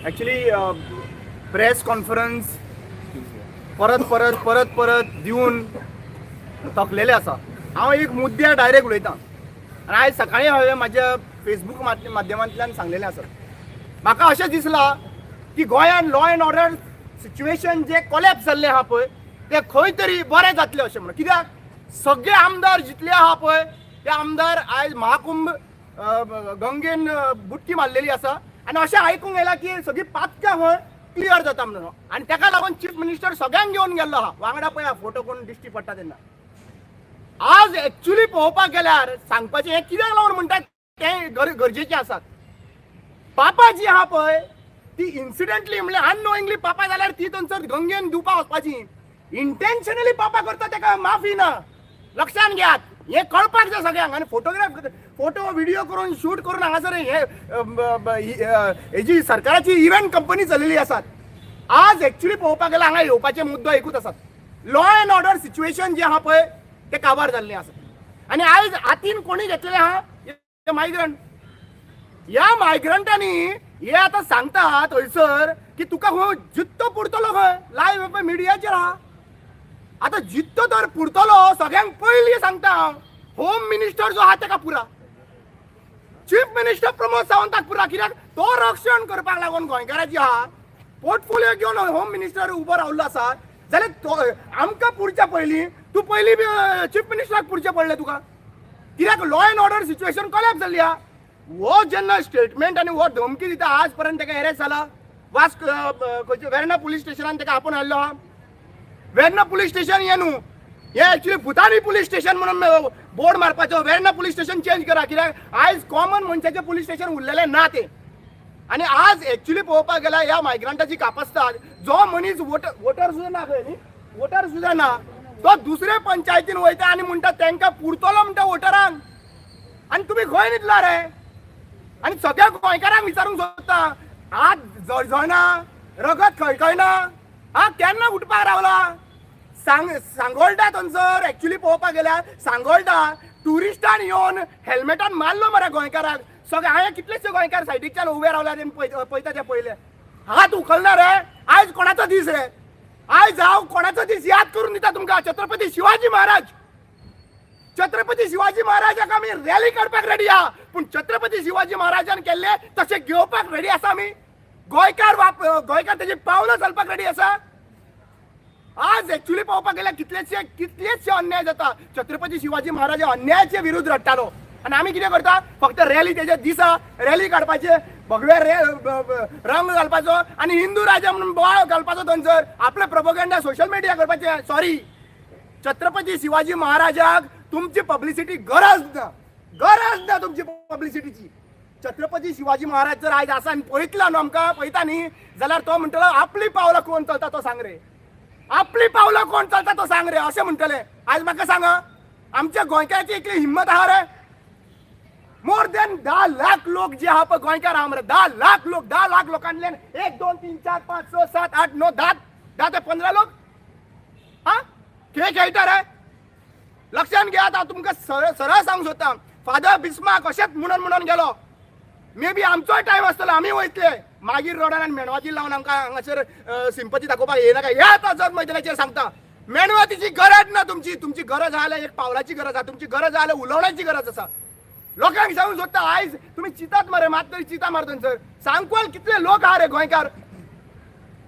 Actually press conference परत परत परत परत दिवन थकलेले आसा. हांव एक मुद्द्यार डायरेक्ट उलयतां आनी आयज सकाळीं हांवें म्हाज्या फेसबूक माध्यमांतल्यान सांगलेलें आसा. म्हाका अशें दिसलां की गोंयांत लॉ अँड ऑर्डर सिच्युएशन जे कोलॅप्स जाल्लें आहा पळय तें खंय तरी बरें जातलें अशें म्हणून. कित्याक सगळे आमदार जितले आहा पळय ते आमदार आयज महाकुंभ गंगेन बुडकी मारलेली आसा आनी अशें आयकूंक येयलां की सगळीं पातकां खंय क्लियर जाता म्हणून. आनी ताका लागून चीफ मिनिस्टर सगळ्यांक घेवन गेल्लो आहा. वांगडा पळया फोटो कोण दिश्टी पडटा तेन्ना. आज एक्च्युली पळोवपाक गेल्यार सांगपाचें हें कित्याक लागून म्हणटात तें गरजेचें आसात. पापा जी आहा पळय ती इन्सिडेंटली म्हणजे अननोइंगली पापा जाल्यार ती थंयसर गंगेन दिवपाक वचपाची. इंटेन्शनली पापा करता ताका माफी ना. लक्षात घेयात. हे कळपाक जाय सगळ्यांक. आनी फोटो व्हिडिओ करून शूट करून हांगासर हेजी सरकाराची इव्हेंट कंपनी चलिल्ली आसात. आज एक्च्युली पळोवपाक गेल्यार हांगा येवपाचे मुद्दो एकूच आसात. लॉ अँड ऑर्डर सिच्युएशन जे आहा पळय ते काबार जाल्लें आसा. आनी आयज हातीन कोणी घेतलेले आहा मायग्रंट. ह्या मायग्रंटांनी हे आतां सांगता थंयसर की तुका खंय जित्तो पुरतलो खंय लायव्ह मिडियाचेर आहा. आतां जित्तो तर पुरतलो सगळ्यांक पयलीं सांगता हांव होम मिनिस्टर जो आहा ताका पुरा. चीफ मिनिस्टर प्रमोद सावंताक पुरा. कित्याक तो रक्षण करपाक लागून गोंयकाराची आहा पोर्टफोलिओ घेवन होम मिनिस्टर उबो रावल्लो आसा जाल्यार आमकां पुरच्या पयलीं तूं पयलीं चीफ मिनिस्टराक पुरचें पडलें तुका. कित्याक law and order situation collapse जाल्ली आहा. वो जेन्ना स्टेटमेंट आनी वो धमकी दिता आज पर्यंत ताका एरेस्ट जाला. वास्क वेर्ना पुलीस स्टेशनान ताका आपोवन हाडलो आहा. वेर्ना पुलीस स्टेशन हें न्हू हें एक्च्युली भुतानी पुलीस स्टेशन म्हणून बोर्ड मारपाचो. वेर्ना पुलीस स्टेशन चेंज करा. कित्याक आयज कॉमन मनशाचें पुलीस स्टेशन उरलेलें ना तें. आनी आज एक्च्युली पळोवपाक गेल्यार ह्या मायग्रंटाची कापासतात जो मनीस वोटर सुद्दां ना खंय न्ही वोटर सुद्दां ना तो दुसरे पंचायतीन वयता आनी म्हणटा तांकां पुरतलो म्हणटा वोटरांक. आनी तुमी खंय न्हिदला रे. आनी सगळ्या गोंयकारांक विचारूंक सोदता आज जळजळना रगत खळखळना हा केन्ना उठपाक रावला. सांगोळटा थंयसर एक्च्युली पळोवपाक गेल्यार सांगोळटा ट्युरिस्टान येवन हेल्मेटान मारलो मरे गोंयकारांक. सगळे हांवें कितलेशे गोंयकार सायडीच्यान उबे रावल्या पळयता ते पयले. हात उखलना रे. आयज कोणाचो दीस रे. आयज हांव कोणाचो दीस याद करून दिता तुमकां. छत्रपती शिवाजी महाराज. छत्रपती शिवाजी महाराजाक आमी रॅली काडपाक रेडी आहा पूण छत्रपती शिवाजी महाराजान केल्ले तशें घेवपाक रेडी आसा आमी. गोंयकार तेजी पावलां चलपाक रेडी आसा. आज एक्च्युली पळोवपाक गेल्यार कितलेशे अन्याय जाता. छत्रपती शिवाजी महाराज अन्यायाचे विरुद्ध रडटालो आनी आमी कितें करता फक्त रॅली तेजे दिसा रॅली काडपाचे भगवे रंग घालपाचो आनी हिंदू राजा म्हणून बोवाळ घालपाचो थंयसर आपले प्रोपगंडा सोशल मिडिया करपाचे. सॉरी छत्रपती शिवाजी महाराजाक तुमची पब्लिसिटी गरज ना तुमची पब्लिसिटीची. छत्रपती शिवाजी महाराज जर आयज आसा आनी पळयतला न्हू आमकां पळयता न्ही जाल्यार तो म्हणटलो आपली पावलां कोण चलता तो सांग रे. आपली पावलां कोण चलता तो सांग रे अशें म्हणटले. आयज म्हाका सांगा आमच्या गोंयकाराची इतली हिम्मत आहा रे. मोर देन 10 लाख लोक जे आहा पळय गोंयकार आहा मरे 10 लाख लोकांतल्यान 1 2 3 4 5 6 7 8 9 10 ते 15 लोक हा खेळ खेळटा रे. लक्षात घ्या. हांव तुमकां सरळ सांगूंक सोदता फादर बिस्मार्क अशेंच म्हणून गेलो. मे बी आमचोय टायम आसतलो आमी वयतले मागीर रोडार आनी मेणवाती लावन आमकां हांगासर सिंपती दाखोवपाक येनाका. हे आतां जत मैदानाचेर सांगता मेणवातीची गरज ना. तुमची गरज आहा जाल्यार एक पावलाची गरज आहा. तुमची गरज आहा जाल्यार उलोवण्याची गरज आसा. लोकांक सांगूंक सोदता आयज तुमी चितात मरे मात तरी चिता मार थंयसर. सांगवाल कितले लोक आहा रे गोंयकार.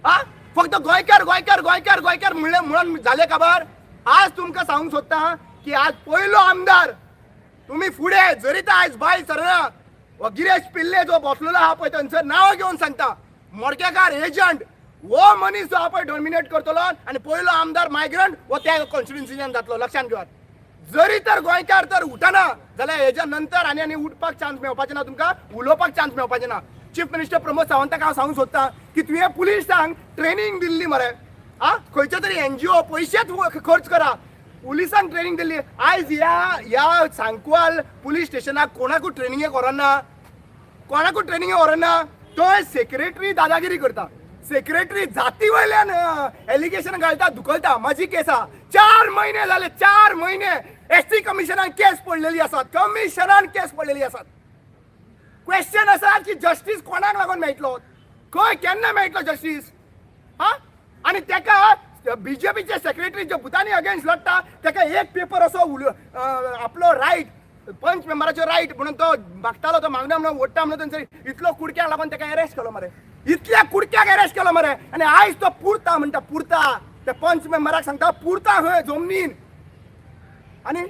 हा फक्त गोंयकार म्हणून जाले काबार. आज तुमकां सांगूंक सोदता की आज पयलो आमदार तुमी फुडें जरी तर आयज बाय सरना गिरेश पिल्ले जो बसलेलो आहा पळय थंयसर नांव घेवन सांगता मडकेकार एजंट वो मनीस जो आहा पळय डॉमिनेट करतलो आनी पयलो आमदार मायग्रंट वो त्या कॉन्स्टिट्युएन्सीन जातलो. लक्षात घेयात. जरी तर गोंयकार तर उठना जाल्यार हेच्या नंतर आनी उठपाक चान्स मेळपाचे ना. तुमकां उलोवपाक चान्स मेळपाचे ना. चीफ मिनिस्टर प्रमोद सावंताक हांव सांगूंक सोदता की तुवें पुलिसांक ट्रेनिंग दिल्ली मरे. हा खंयच्या तरी NGO पयशेच खर्च करा पुलिसांक ट्रेनिंग दिल्ली. आयज ह्या सांकवाल पुलीस स्टेशनाक कोणाकूच ट्रेनिंगे व्हरना. तो सेक्रेटरी दादागिरी करता. सेक्रेटरी जाती वयल्यान एलिगेशन घालता धुकलता. म्हाजी केस आहा 4 महिने जाले 4 महिने ST कमिशनान केस पडलेली आसात. क्वेश्चन आसा की जस्टीस कोणाक लागून मेळटलो. खंय केन्ना मेळटलो जस्टीस हा आणि तेका बीजेपीचे सेक्रेटरी जे भुतानी अगेन्स्ट लढता तेका एक पेपर असो आपलो रायट पंच मेंबराचो रायट म्हणून तो मागतालो तो मागना म्हणून ओडटा म्हणून थंयसर इतलो कुडक्याक लागून तेका अरेस्ट केलो मरे इतल्या कुडक्याक अरेस्ट केलो मरे आणि आयज तो पुरता म्हणटा पुरता त्या पंच मेंबराक सांगता पुरता खंय जमनीन आणि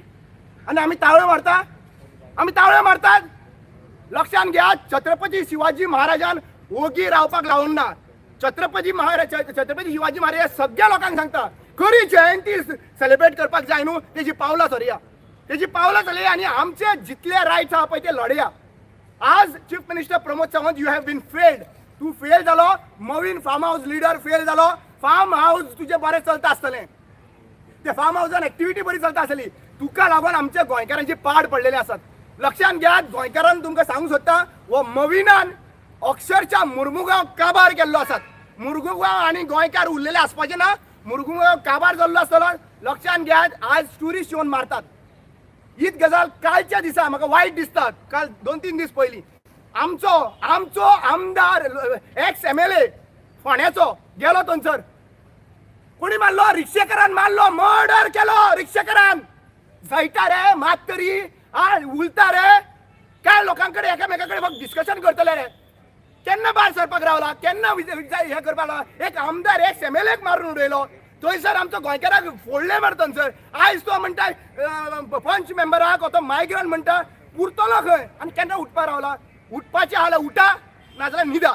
आणि आम्ही ताळयो मारतात लक्षात घ्या छत्रपती शिवाजी महाराजान ओगी रावपाक लावून ना छत्रपती शिवाजी महाराज सगळ्या लोकांक सांगता खरी जयंती सेलिब्रेट करपाक जाय न्हू तेजी पावलां चलया आणि आमचे जितले रायट्स आहा पळय ते लढया आज chief minister Pramod Sawant you have been failed तू फेल जालो मवीन फार्म हाऊस लीडर फेल जालो फार्म हाऊस तुझे बरें चलता आसतलें ते फार्म हाऊसान एक्टिविटी बरी चलता आसली तुका लागून आमच्या गोंयकारांची पाड पडलेले आसात लक्षात घ्या गोंयकारांक तुमकां सांगूंक सोदता वो मविनान अक्षरशः मुर्मुगांव काबार केल्लो आसात मुर्मुगांव आणि गोंयकार उरलेले आसपाचे ना मुर्मुगांव काबार जाल्लो आसतलो लक्षात घ्या आज टुरिस्ट येवन मारतात हीच गजाल कालच्या दिसा म्हाका वायट दिसता काल 2-3 दीस पयलीं आमचो आमदार एक्स MLA फोंड्याचो गेलो थंयसर कोणी मारलो रिक्षेकारान मारलो मर्डर केलो रिक्षेकारान जायता रे मात तरी उलता रे काय लोकांकडे एकामेकाकडे फक्त डिस्कशन करतले रे केन्ना भायर सरपाक रावला केन्ना हे करपाक लागला एक आमदार एक MLA मारून उडयलो थंयसर आमचो गोंयकाराक फोडले मरे थंयसर आयज तो म्हणटा पंच मेंबराक तो मायग्रंट म्हणटा पुरतलो खंय आनी केन्ना उठपा रावला उठपाचें आल्या उठा नाजाल्यार न्हिदा